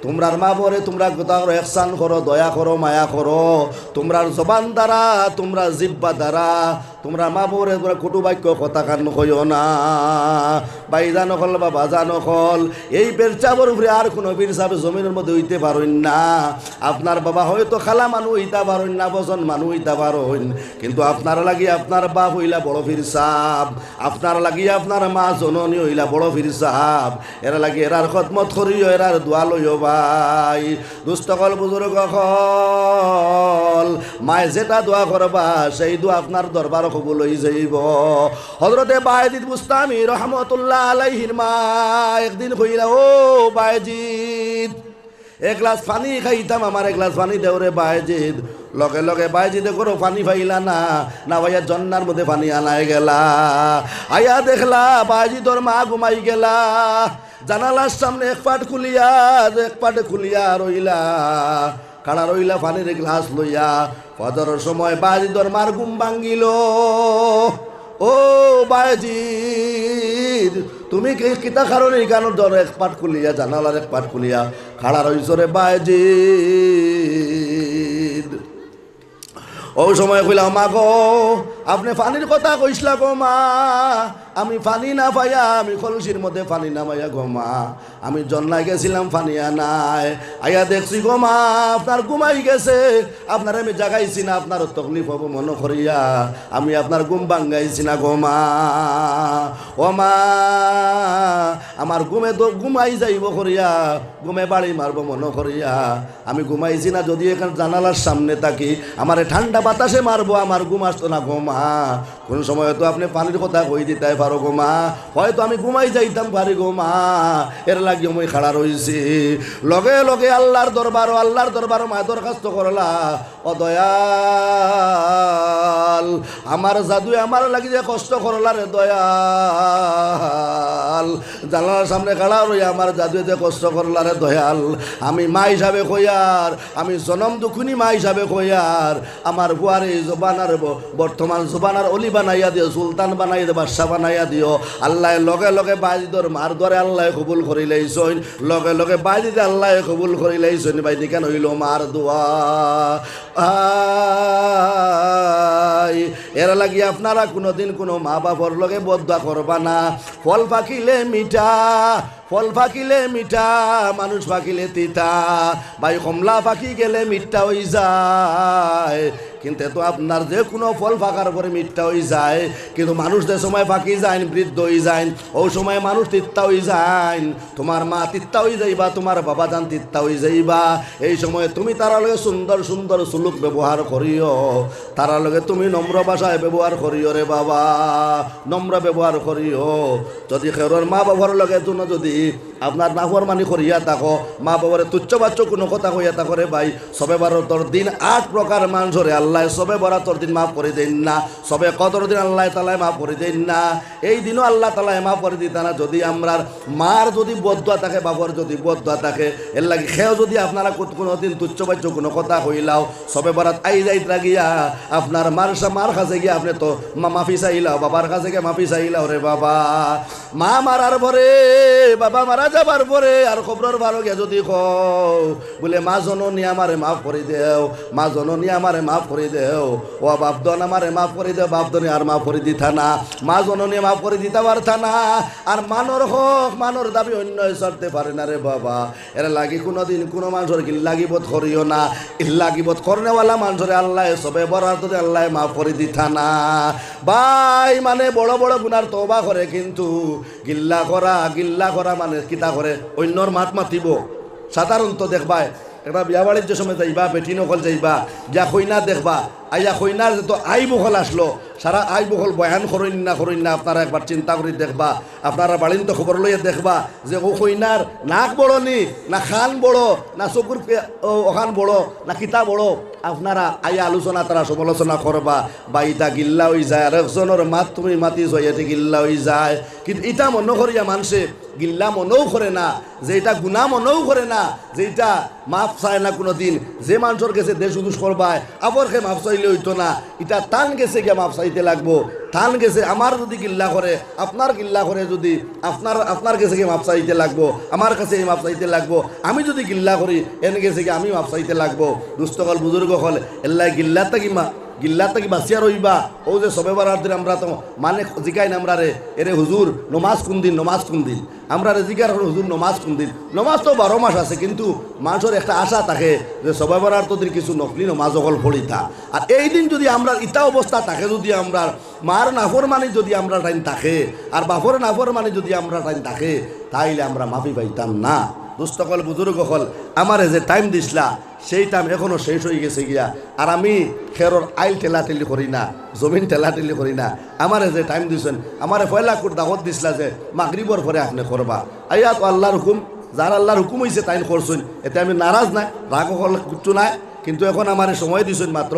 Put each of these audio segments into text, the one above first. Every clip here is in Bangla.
তোমরার মা বরে তোমরা গোতার একসান করো, দয়া করো, মায়া করো। তোমরার জবান দ্বারা, তোমরা জিব্বা দ্বারা তোমরা মা বরে তোমরা কুটু বাক্য কথা কান কইও না। বাইজা নকল বা বাজা নকল এই পেরচাবর উপরে আর কোনো পেরচাব জমিনের মধ্যে হইতে পারেন না। আপনার বাবা হয়তো খালা মানুষ হইতে পারেন না, বজন মানুষ হইতে পারেন, কিন্তু আপনার লাগি আপনার বাপ হইলা বড় ফিরসাব, আপনার লাগি আপনার মা জননী হইলা বড় ফিরসাব। এরা লাগি এরার খদমত করিও, এরার দোয়া লইও ভাই। দুস্থকল বুজুর্গ কল মায় যেটা দোয়া করবা সেই দোয়া আপনার দরবার কবুল হয়ে যাইব। হযরতে বায়েজিদ বুস্তামি রহমতুল্লাহ আলাইহির মা একদিন কইলা, ও বায়েজিদ এক গ্লাস পানি খাইতাম, আমার এক গ্লাস পানি দেও রে বায়েজিদ। লগে লগে বায়েজিদে করো পানি পাইলা না, না ভাইয়া জন্নার মধ্যে পানি আনায় গেলা। আয়া দেখলা বায়েজিদর মা ঘুমাই গেলা, জানালার সামনে এক পাট খুলিয়া রইলা, কাড়া রইলা পানির গ্লাস লইয়া। ফজরের সময় বায়েজিদর মার ঘুম ভাঙ্গিল। ও বায়েজিদ তুমি কিতা কারণে কেন ধর এক পাট খুলিয়া, জানালার এক পাট খুলিয়া খাড়া রইছ রে বায়েজিদ? ও সময় কইলাম, মা গো আপনি পানির কথা কইসলা গো মা, আমি পানি না পাইয়া আমি কলসির মধ্যে পানি নামাইয়া গো মা আমি জন্নায় গেছিলাম, পানি আনায় আইয়া দেখছি গো মা আপনার ঘুমাই গেছে, আপনার আমি জাগাইছি না, আপনার তকলিফ হবো মনে করিয়া আমি আপনার ঘুম ভাঙ্গাইছি না গো মা। ও মা আমার ঘুমে তো ঘুমাই যাইব করিয়া, ঘুমে বাড়ি মারবো মনে করিয়া আমি ঘুমাইছি না। যদি এখানে জানালার সামনে থাকি আমার ঠান্ডা বাতাসে মারবো, আমার ঘুম আসতো না গো মা। কোন সময় তো আপনি পানির কথা কই দিতে পারো গো মা, হয়তো আমি ঘুমাই যাইতাম পারি গো মা। এর লাগিয়ে মই খাড়া রইছি। লগে লগে আল্লাহর দরবার মা দরখাস্ত করলা, ও দয়াল আমার জাদু আমার লাগি যে কষ্ট করলা রে দয়াল, জানালার সামনে খাড়া রই আমার জাদু যে কষ্ট করলা রে দয়াল। আমি মা হিসাবে কইয়ার, আমি জনম দুখুনি মা হিসাবে কইয়ার আমার বুয়ারে জবানার বর্তমান জবানার অলি বানাইয়া দিও, সুলতান বানাই দিও, বাদশা বানাইয়া দিও। আল্লাহ লগে লগে বাজিদর মার ধরে আল্লাহ কবুল করিলেইছইন, লগে লগে বাজিদে আল্লাহ কবুল করিলেইছইন। বাইদি কেন হইল মার দোয়া। এর লাগি আপনারা কোনোদিন কোনো মা বাবার লগে বদদোয়া করবা না। ফল পাকিলে মিঠা, ফল ফাঁকিলে মিঠা, মানুষ ফাঁকিলে তিতা, ভাই কমলা ফাঁকি গেলে মিঠা হয়ে যায়। কিন্তু তো আপনার যে কোনো ফল ফাঁকার পরে মিথ্যা হয়ে যায়, কিন্তু মানুষ যে সময় ফাঁকি যায় বৃদ্ধ হয়ে যায়, ও সময় মানুষ তিত্তা হয়ে যায়। তোমার মা তিত্তা হয়ে যাইবা, তোমার বাবা যান তিত্তা হয়ে যাইবা। এই সময় তুমি তারা লগে সুন্দর সুন্দর সুলুক ব্যবহার করিও, তারা লগে তুমি নম্র ভাষায় ব্যবহার করিও রে বাবা, নম্র ব্যবহার করিও। যদি খেরোর মা বাবার লগে তুমি যদি আপনার নাফরমানি করিয়া থাকো, মা বাবারে তুচ্ছ বাচ্চ কোনো কথা কইয়া থাকো রে ভাই, সবে বারোতর দিন 8 প্রকার মানুষরে আল্লাহ সবে বরাতর দিন মাফ করে দেন না, সবে কদর দিন আল্লাহ তালায় মাফ করে দেন না। এই দিনও আল্লাহ তালায় মাফ করে দিত না। যদি আমরা মার যদি বদুয়া থাকে, বাবার যদি বদুয়া থাকে, এর লাগে খেয়েও যদি আপনারা কোনো দিন তুচ্ছ বাচ্চ কোনো কথা কইলাও, সবে বরাত আই যাইত লাগিয়া আপনার মার কাছে গিয়ে আপনি তো মাফি চাইলাও, বাবার কাছে গিয়ে মাফি চাইলাও রে বাবা। মা মারার পরে, বাবা মারা যাবার পরে আর খবরের ভালো গিয়া যদি কও বলে মা জননী আমারে মাফ করে দেও, মা জননী আমারে মাফ করে দেও, ও বাপদন আমারে মাফ করে দেও, বাপদনে আর মাফ করে দিতা না, মা জননী মাফ করে দিতে পারতা না। আর মানর হক মানর দাবি অন্য চড়তে পারে না রে বাবা। এরা লাগি কোনোদিন কোনো মানুষের ইল্লাগিবত করিও না, ইল্লাগিবত করনেওয়ালা মানুষের আল্লাহ সবে বরাত আল্লাহ মাফ করে দিতা না ভাই। মানে বড় বড় গুনার তওবা করে, কিন্তু গিল্লা করা মানে কিতা করে অন্যর মাত মাতিব। সাধারণত দেখবা একটা বিয়া বাড়ির যে সময় যাইবা, বেটি নকল যাইবা, যা কইনা দেখবা আইয়া কইনার যত আই বহল আসলো, সারা আই বহল বয়ান করেন না। আপনারা একবার চিন্তা করে দেখবা, আপনারা বাড়ির তো খবর লইয়া দেখবা যে ও কইনার নাক বড় নি না খান বড় না চকুর ওখান বড় না কিতা বড়, আপনারা আইয়া আলোচনা তারা সমালোচনা করবা। বা ইটা গিল্লা হয়ে যায়, আর একজনের মাত তুমি মাতিছ এতে গিল্লা হয়ে যায়। কিন্তু ইটা মনে করিয়া মানুষে গিল্লা মনেও করে না, যে এটা গুণা মনেও করে না, যে এটা মাফ চায় না কোনো দিন। যে মানুষের কাছে দেশ উদুস করবায় আবরকে মাফ চাই দিলে হইতো না, এটা টান গেছে গিয়া মাপ চাইতে লাগবো। টান গেছে আমার যদি গিল্লা করে, আপনার গিল্লা করে, যদি আপনার কাছে গিয়ে মাপ চাইতে লাগবো, আমার কাছে এই মাপ চাইতে লাগবো। আমি যদি গিল্লা করি এনে গেছে গিয়ে আমি মাপ চাইতে লাগবো। দুস্থকল বুজুর্গ হল এল্লাই গিল্লাটা কি বাঁচিয়া রইবা। ও যে সবে বারার দিন আমরা তো মানে জিগাই না আমরা রে, এরে হুজুর নমাজ কোন দিন, নমাজ কোন দিন, আমরা রে জিগার হুজুর নমাজ কোন দিন। নমাজ তো 12 মাস আছে, কিন্তু মানুষের একটা আশা থাকে যে সবে বারার তো দিন কিছু নকলি নমাজ অকল পড়িতা। আর এই দিন যদি আমরা ইটা অবস্থা থাকে, যদি আমরা মার নাফর মানে যদি আমরা টাইম থাকে, আর বাপর নাফর মানে যদি আমরা টাইম থাকে, তাইলে আমরা মাফি পাইতাম না। দুস্থকল বুজুর্গ হল আমারে যে টাইম দিসলা সেই টাইম এখনো শেষ হয়ে গেছে গিয়া। আর আমি খেরর আইল ঠেলাঠেলি করি না, জমিন ঠেলাঠেলি করি না। আমারে যে টাইম দিছেন, আমারে পয়লা কোট দাওয়াত দিসলা যে মাগরিবর পরে আপনি করবা। আইয়া তো আল্লাহর হুকুম, যার আল্লাহর হুকুম হয়েছে তাই করছেন, এতে আমি নারাজ নাই, রাগ হল কিচ্ছু নাই। কিন্তু এখন আমার সময় দিছেন মাত্র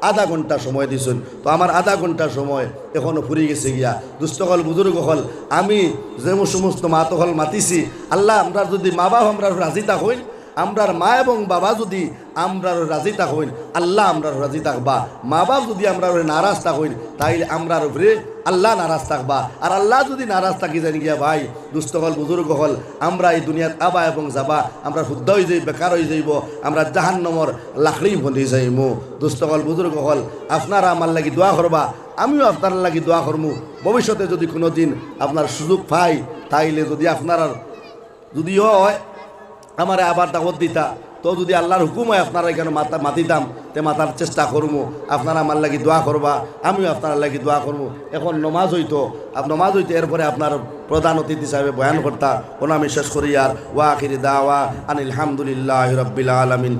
আধা ঘন্টা সময় দিছেন, তো আমার আধা ঘন্টা সময় এখনও ফুরিয়ে গেছে গিয়া। দুস্থকল বুজুর্গ হল আমি যে সমস্ত মাত হল মাতিছি, আল্লাহ আমরা যদি মা বাবা আমরা রাজি হইন, আমরার মা এবং বাবা যদি আমরা রাজি হইন, আল্লাহ আমরা রাজি থাকবা। মা বাপ যদি আমরা নারাজ হইন, তাইলে আমরার উপরে আল্লাহ নারাজ থাকবা। আর আল্লাহ যদি নারাজ থাকি জানি গিয়া ভাই দুস্থকল বুজুর্গ হল আমরা এই দুনিয়াত আবা এবং যাবা, আমরা শুদ্ধ হয়ে যাই, বেকার হয়ে যাইব, আমরা জাহান্নামর লাকড়ি বন্ধি যাইমু। দুস্থকল বুজুর্গ হল আপনারা আমার লাগি দোয়া করবা, আমিও আপনার লাগি দোয়া করমু। ভবিষ্যতে যদি কোনো দিন আপনার সুযোগ পাই, তাইলে যদি আপনার যদিও হয় আমার আবার দাওয়াত দিতা, তো যদি আল্লাহর হুকুম হয় আপনারা এখানে মাতিতাম, তে মাতার চেষ্টা করবো। আপনারা আমার লাগি দোয়া করবা, আমিও আপনার লাগি দোয়া করবো। এখন নমাজ হইতো, নমাজ হইতে এরপরে আপনার প্রধান অতিথি হিসাবে বয়ান করতা, ওনা আমি শেষ করি। আর ওয়া আখিরি দাওয়া আনিল হামদুলিল্লাহি রাব্বিল আলামিন।